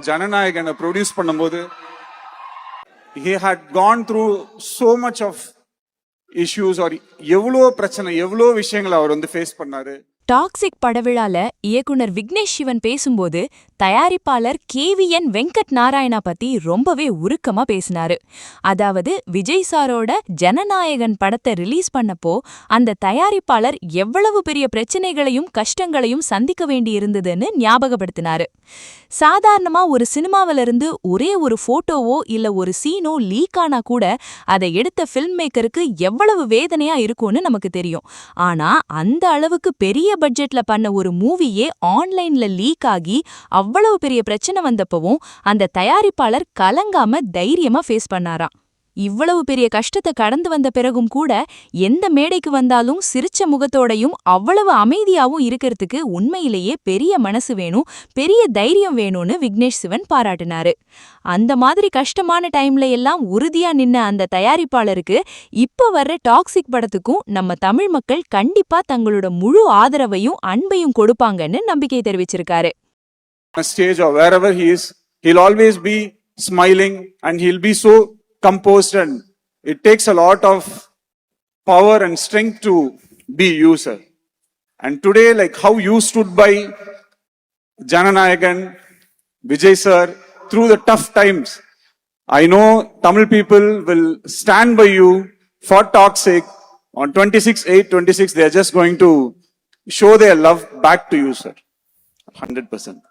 ஜனநாயகனை produce பண்ணும்போது he had gone through so much of issues or எவ்வளோ பிரச்சனை எவ்வளோ விஷயங்களை அவர் வந்து ஃபேஸ் பண்ணாரு. டாக்ஸிக் படவிழால இயக்குனர் விக்னேஷ் சிவன் பேசும்போது தயாரிப்பாளர் KVN வெங்கட் நாராயணா பத்தி ரொம்பவே உருக்கமா பேசினாரு. அதாவது விஜய் சாரோட ஜனநாயகன் படத்தை ரிலீஸ் பண்ணப்போ அந்த தயாரிப்பாளர் எவ்வளவு பெரிய பிரச்சனைகளையும் கஷ்டங்களையும் சந்திக்க வேண்டியிருந்ததுன்னு ஞாபகப்படுத்தினாரு. சாதாரணமா ஒரு சினிமாவிலிருந்து ஒரே ஒரு போட்டோவோ இல்ல ஒரு சீனோ லீக் ஆனா கூட அதை எடுத்த ஃபில்ம் மேக்கருக்கு எவ்வளவு வேதனையா இருக்கும்னு நமக்கு தெரியும். ஆனா அந்த அளவுக்கு பெரிய பட்ஜெட்ல பண்ண ஒரு மூவியே ஆன்லைன்ல லீக் ஆகி அவ்வளவு பெரிய பிரச்சனை வந்தப்பவும் அந்த தயாரிப்பாளர் கலங்காம தைரியமா ஃபேஸ் பண்ணாராம். இவ்வளவு பெரிய கஷ்டத்தை கடந்து வந்த பிறகும் கூட எந்த மேடைக்கு வந்தாலும் சிரிச்ச முகத்தோடையும் அவ்வளவு அமைதியாவும் இருக்கிறதுக்கு உண்மையிலேயே பெரிய மனசு வேணும், பெரிய தைரியம் வேணும்னு விக்னேஷ் சிவன் பாராட்டினாரு. அந்த மாதிரி கஷ்டமான டைம்ல எல்லாம் உறுதியா நின்ன அந்த தயாரிப்பாளருக்கு இப்ப வர்ற டாக்ஸிக் படத்துக்கும் நம்ம தமிழ் மக்கள் கண்டிப்பா தங்களோட முழு ஆதரவையும் அன்பையும் கொடுப்பாங்கன்னு நம்பிக்கை தெரிவிச்சிருக்காரு. Stage or wherever he is, he'll always be smiling and he'll be so composed, and it takes a lot of power and strength to be you, sir. And today, like how you stood by Jananayagan, Vijay sir, through the tough times, I know Tamil people will stand by you for Toxic. On 26/8/26, they are just going to show their love back to you, sir. 100%.